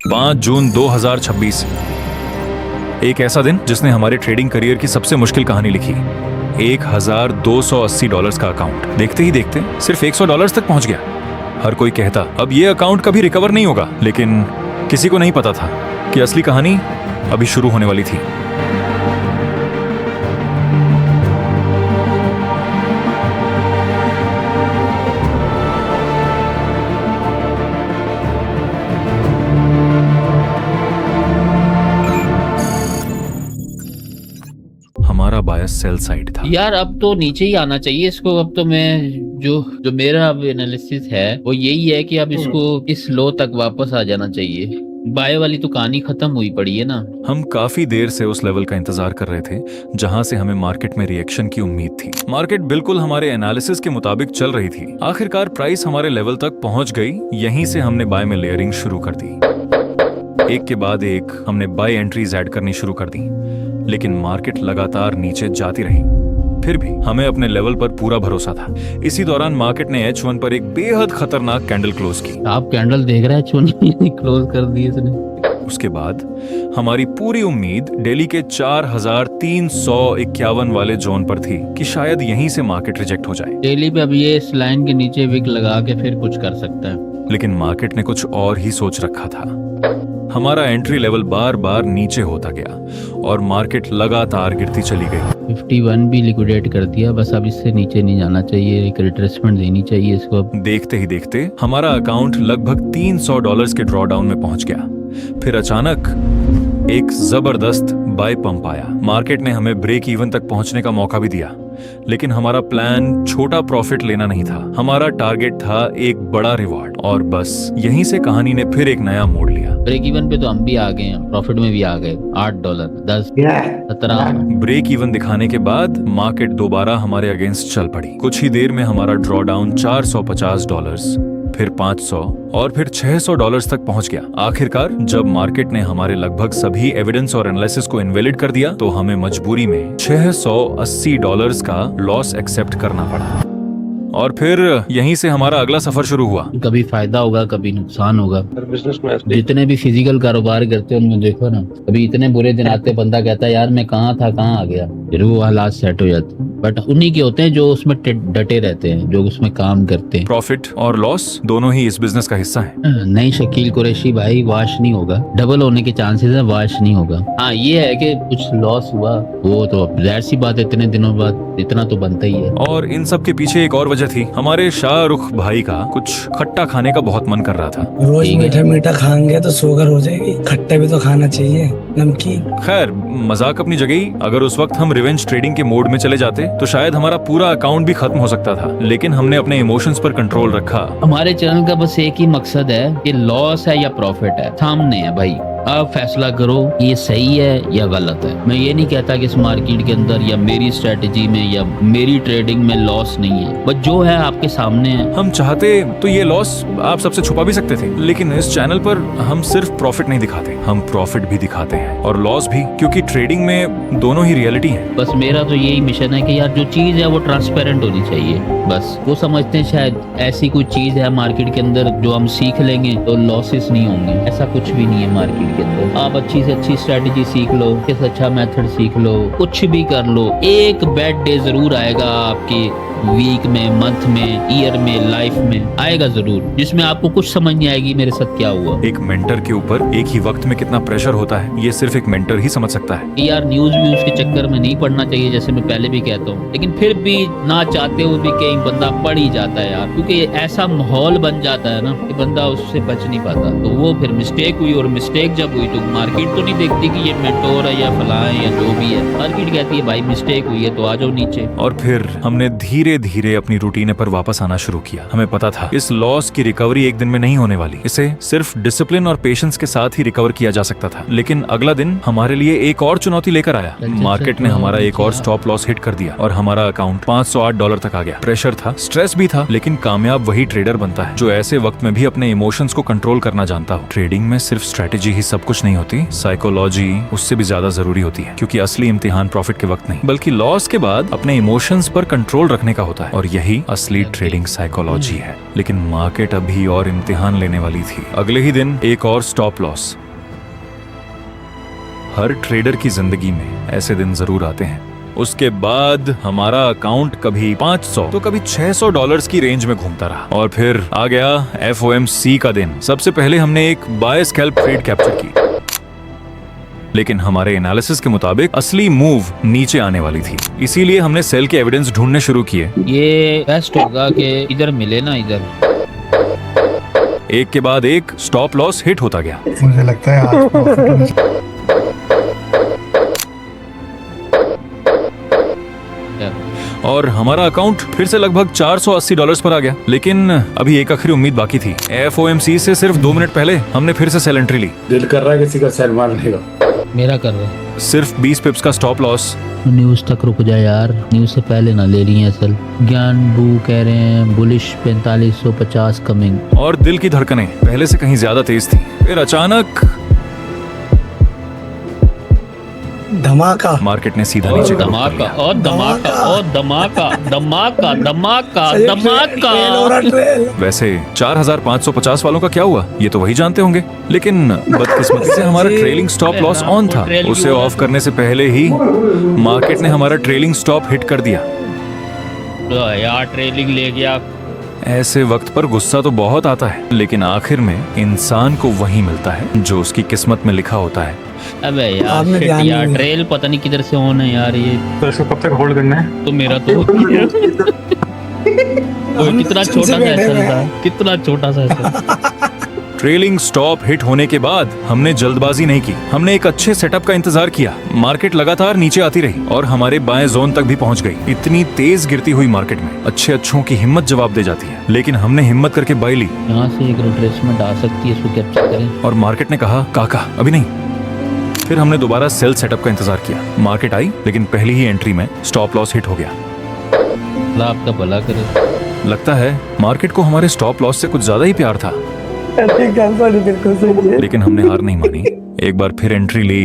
5 जून 2026, एक ऐसा दिन जिसने हमारे ट्रेडिंग करियर की सबसे मुश्किल कहानी लिखी। $1280 का अकाउंट देखते ही देखते सिर्फ $100 तक पहुंच गया। हर कोई कहता अब ये अकाउंट कभी रिकवर नहीं होगा, लेकिन किसी को नहीं पता था कि असली कहानी अभी शुरू होने वाली थी। हमारा बायस सेल साइड था। यार अब तो नीचे ही आना चाहिए इसको। अब तो मैं जो मेरा अब एनालिसिस है वो यही है कि अब इसको इस लो तक वापस आ जाना चाहिए। बाय वाली तो कहानी खत्म हुई पड़ी है ना। हम काफी देर से उस लेवल का इंतजार कर रहे थे जहां से हमें मार्केट में रिएक्शन की उम्मीद थी। मार्केट बिल्कुल हमारे एनालिसिस के मुताबिक चल रही थी। आखिरकार प्राइस हमारे लेवल तक पहुंच गई। यहीं से हमने बाय में लेयरिंग शुरू कर दी। एक के बाद एक हमने बाय एंट्रीज ऐड करनी शुरू कर दी, लेकिन मार्केट लगातार नीचे जाती रही। फिर भी हमें अपने लेवल पर पूरा भरोसा था। इसी दौरान मार्केट ने H1 पर एक बेहद खतरनाक कैंडल क्लोज की। आप कैंडल देख रहे हैं, H1 क्लोज कर दी इसने। उसके बाद हमारी पूरी उम्मीद दिल्ली के 4351 वाले जोन पर थी कि शायद यहीं से मार्केट रिजेक्ट हो जाए। डेली पे अब ये इस लाइन के नीचे विक लगा के फिर कुछ कर सकता है, लेकिन मार्केट ने कुछ और ही सोच रखा था। हमारा एंट्री लेवल बार बार नीचे होता गया और मार्केट लगातार गिरती चली गई। 51 भी लिक्विडेट कर दिया। बस अब इससे नीचे नहीं जाना चाहिए, एक रिट्रेसमेंट देनी चाहिए इसको। अब देखते ही देखते हमारा अकाउंट लगभग $300 के ड्रॉडाउन में पहुंच गया। फिर अचानक एक जबरदस्त बाय पंप आया। मार्केट ने हमें ब्रेक इवन तक पहुंचने का मौका भी दिया, लेकिन हमारा प्लान छोटा प्रॉफिट लेना नहीं था। हमारा टारगेट था एक बड़ा रिवॉर्ड। और बस यहीं से कहानी ने फिर एक नया मोड़ लिया। ब्रेक इवन पे तो हम भी आ गए हैं, प्रॉफिट में भी आ गए। $8, 10, 17। ब्रेक इवन दिखाने के बाद मार्केट दोबारा हमारे अगेंस्ट चल पड़ी। कुछ ही देर में हमारा ड्रॉडाउन $450, फिर $500 और फिर $600 तक पहुंच गया। आखिरकार जब मार्केट ने हमारे लगभग सभी एविडेंस और एनालिसिस को इनवैलिड कर दिया, तो हमें मजबूरी में $680 का लॉस एक्सेप्ट करना पड़ा। और फिर यहीं से हमारा अगला सफर शुरू हुआ। कभी फायदा होगा, कभी नुकसान होगा। बिजनेस में जितने भी फिजिकल कारोबार करते हैं उनमें देखो ना, कभी इतने बुरे दिन आते बंदा कहता है यार मैं कहाँ था कहाँ आ गया, फिर वो हालात सेट हो जाते हैं। बट उन्हीं के होते हैं जो उसमें डटे रहते हैं, जो उसमें काम करते हैं। प्रॉफिट और लॉस दोनों ही इस बिजनेस का हिस्सा है। नहीं शकील कुरैशी भाई, वाश नहीं होगा। डबल होने के चांसेस है, वाश नहीं होगा। हाँ ये है कि कुछ लॉस हुआ, वो तो जाहिर सी बात है, इतने दिनों बाद इतना तो बनता ही है। और इन सब के पीछे एक और वजह थी। हमारे शाहरुख भाई का कुछ खट्टा खाने का बहुत मन कर रहा था। रोज मीठा मीठा खाएंगे तो शुगर हो जाएगी, खट्टा भी तो खाना चाहिए, नमकीन। खैर मजाक अपनी जगह ही। अगर उस वक्त हम रिवेंज ट्रेडिंग के मोड में चले जाते तो शायद हमारा पूरा अकाउंट भी खत्म हो सकता था, लेकिन हमने अपने इमोशंस पर कंट्रोल रखा। हमारे चैनल का बस एक ही मकसद है कि लॉस है या प्रॉफिट है, सामने है भाई। आप फैसला करो ये सही है या गलत है। मैं ये नहीं कहता कि इस मार्केट के अंदर या मेरी स्ट्रेटेजी में या मेरी ट्रेडिंग में लॉस नहीं है, बट जो है आपके सामने है। हम चाहते तो ये लॉस आप सबसे छुपा भी सकते थे, लेकिन इस चैनल पर हम सिर्फ प्रॉफिट नहीं दिखाते, हम प्रॉफिट भी दिखाते हैं और लॉस भी, क्योंकि ट्रेडिंग में दोनों ही रियलिटी है। बस मेरा तो यही मिशन है कि यार जो चीज है वो ट्रांसपेरेंट होनी चाहिए। बस वो समझते हैं शायद ऐसी कोई चीज है मार्केट के अंदर जो हम सीख लेंगे तो लॉसेस नहीं होंगे। ऐसा कुछ भी नहीं है मार्केट के अंदर। आप अच्छी से अच्छी स्ट्रेटेजी सीख लो, किस अच्छा मेथड सीख लो, कुछ भी कर लो, एक बैड डे जरूर आएगा आपके वीक में, मंथ में, ईयर में, लाइफ में आएगा जरूर, जिसमें आपको कुछ समझ नहीं आएगी मेरे साथ क्या हुआ। एक मेंटर के ऊपर एक ही वक्त में कितना प्रेशर होता है, ये सिर्फ एक मेंटर ही समझ सकता है। यार न्यूज भी उसके चक्कर में नहीं पढ़ना चाहिए, जैसे मैं पहले भी कहता हूँ, लेकिन फिर भी ना चाहते हुए भी कहीं बंदा पढ़ ही जाता है यार, क्योंकि ऐसा माहौल बन जाता है ना कि बंदा उससे बच नहीं पाता। तो वो फिर मिस्टेक हुई, और मिस्टेक जब हुई तो मार्केट तो नहीं देखती कि ये मेंटोर है या फलां है या जो भी है। मार्केट कहती है भाई मिस्टेक हुई है तो आ जाओ नीचे। और फिर हमने धीरे धीरे अपनी रूटीन पर वापस आना शुरू किया। हमें पता था इस लॉस की रिकवरी एक दिन में नहीं होने वाली, इसे सिर्फ डिसिप्लिन और पेशेंस के साथ ही रिकवर किया जा सकता था। लेकिन अगला दिन हमारे लिए एक और चुनौती लेकर आया। मार्केट ने हमारा एक और स्टॉप लॉस हिट कर दिया और हमारा अकाउंट $508 तक आ गया। प्रेशर था, स्ट्रेस भी था, लेकिन कामयाब वही ट्रेडर बनता है जो ऐसे वक्त में भी अपने इमोशंस को कंट्रोल करना जानता हो। ट्रेडिंग में सिर्फ स्ट्रेटेजी ही सब कुछ नहीं होती, साइकोलॉजी उससे भी ज्यादा जरूरी होती है, क्योंकि असली इम्तिहान प्रॉफिट के वक्त नहीं बल्कि लॉस के बाद अपने इमोशंस पर कंट्रोल रखने का होता है, और यही असली ट्रेडिंग साइकोलॉजी है। लेकिन मार्केट अभी और इम्तिहान लेने वाली थी। अगले ही दिन एक और स्टॉप लॉस। हर ट्रेडर की जिंदगी में ऐसे दिन जरूर आते हैं। उसके बाद हमारा अकाउंट कभी 500 तो कभी $600 की रेंज में घूमता रहा, और फिर आ गया FOMC का दिन। सबसे पहले हमने एक बाय स्कैल्प ट्रेड कैप्चर की, लेकिन हमारे एनालिसिस के मुताबिक असली मूव नीचे आने वाली थी, इसीलिए हमने सेल के एविडेंस ढूंढने शुरू किए। ये बेस्ट होगा कि इधर मिले ना, इधर एक के बाद एक स्टॉप लॉस हिट होता गया। मुझे लगता है आज profit और हमारा अकाउंट फिर से लगभग $480 पर आ गया। लेकिन अभी एक आखिरी उम्मीद बाकी थी। FOMC से सिर्फ 2 मिनट पहले हमने फिर से सेल एंट्री ली। दिल कर रहा है किसी का सेल मारने का। मेरा कर रहा है। सिर्फ 20 पिप्स का स्टॉप लॉस। न्यूज तक रुक जाए यार, न्यूज से पहले ना ले रही है असल। ज्ञान बू कह रहे हैं बुलिश 4550 कमिंग। और दिल की धड़कनें पहले से कहीं ज्यादा तेज थी। फिर अचानक धमाका। मार्केट ने सीधा नीचे का रुख कर धमाका लिया। और धमाका और धमाका धमाका धमाका धमाका। ट्रेल हो रहा, ट्रेल। वैसे 4550 वालों का क्या हुआ ये तो वही जानते होंगे, लेकिन बदकिस्मती से हमारा ट्रेलिंग स्टॉप लॉस ऑन था। उसे ऑफ करने से पहले ही मार्केट ने हमारा ट्रेलिंग स्टॉप हिट कर दिया। यार ट्रेलिंग ले गया। ऐसे वक्त पर गुस्सा तो बहुत आता है, लेकिन आखिर में इंसान को वही मिलता है जो उसकी किस्मत में लिखा होता है। अबे यार आपने shit ध्यान यार नहीं दिया। ट्रेल पता नहीं किधर से ऑन है यार ये। तो इसको कब तक होल्ड करना है? तो मेरा तो ओए कितना छोटा सा एसल था, कितना छोटा सा एसल। ट्रेलिंग स्टॉप हिट होने के बाद हमने जल्दबाजी नहीं की। हमने एक अच्छे सेटअप का इंतजार किया। मार्केट लगातार नीचे आती रही और हमारे बाएं जोन तक भी पहुंच गई। इतनी तेज गिरती हुई मार्केट में अच्छों की हिम्मत जवाब दे जाती है, लेकिन हमने हिम्मत करके बाई ली। यहाँ से एक रिट्रेसमेंट आ सकती है, इसको कैप्चर करें। और मार्केट ने कहा काका अभी नहीं। फिर हमने दोबारा सेल सेटअप का इंतजार किया। मार्केट आई, लेकिन पहली ही एंट्री में स्टॉप लॉस हिट हो गया। अल्लाह आपका भला करे। लगता है मार्केट को हमारे स्टॉप लॉस से कुछ ज्यादा ही प्यार था, बिल्कुल सही है। लेकिन हमने हार नहीं मानी। एक बार फिर एंट्री ली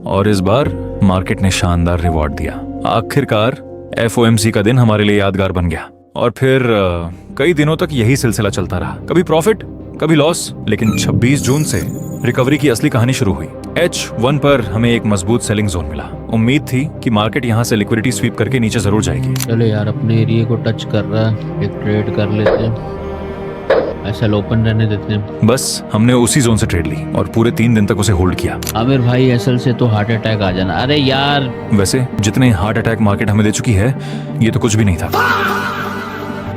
और इस बार मार्केट ने शानदार रिवॉर्ड दिया। आखिरकार FOMC का दिन हमारे लिए यादगार बन गया। और फिर कई दिनों तक यही सिलसिला चलता रहा, कभी प्रॉफिट कभी लॉस। लेकिन 26 जून से रिकवरी की असली कहानी शुरू हुई। H1 पर हमें एक मजबूत सेलिंग जोन मिला। उम्मीद थी कि मार्केट यहाँ से लिक्विडिटी स्वीप करके नीचे जरूर जाएगी। चलो यार अपने एरिया को टच कर रहा है, एक ट्रेड कर लेते हैं, ऐसा ओपन रहने देते हैं। बस हमने उसी जोन से ट्रेड ली और पूरे 3 दिन तक उसे होल्ड किया। आमिर भाई असल से तो हार्ट अटैक आ जाना। अरे यार वैसे जितने हार्ट अटैक मार्केट हमें दे चुकी है ये तो कुछ भी नहीं था।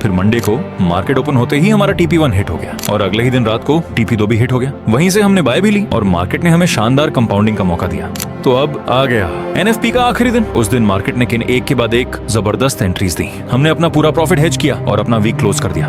फिर मंडे को मार्केट ओपन होते ही हमारा TP1 हिट हो गया और अगले ही दिन रात को TP2 भी हिट हो गया। वहीं से हमने बाय भी ली और मार्केट ने हमें शानदार कंपाउंडिंग का मौका दिया। तो अब आ गया NFP का आखिरी दिन। उस दिन मार्केट ने किन एक के बाद एक जबरदस्त एंट्रीज दी। हमने अपना पूरा प्रॉफिट हेज किया और अपना वीक क्लोज कर दिया।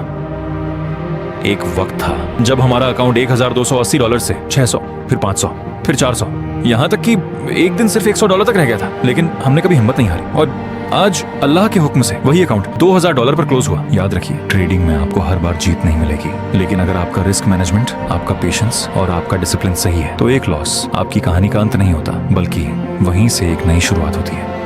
एक वक्त था जब हमारा अकाउंट $1280 से 600, फिर 500, फिर 400, यहाँ तक कि एक दिन सिर्फ $100 तक रह गया था। लेकिन हमने कभी हिम्मत नहीं हारी और आज अल्लाह के हुक्म से वही अकाउंट $2000 पर क्लोज हुआ। याद रखिए ट्रेडिंग में आपको हर बार जीत नहीं मिलेगी, लेकिन अगर आपका रिस्क मैनेजमेंट, आपका पेशेंस और आपका डिसिप्लिन सही है तो एक लॉस आपकी कहानी का अंत नहीं होता, बल्कि वहीं से एक नई शुरुआत होती है।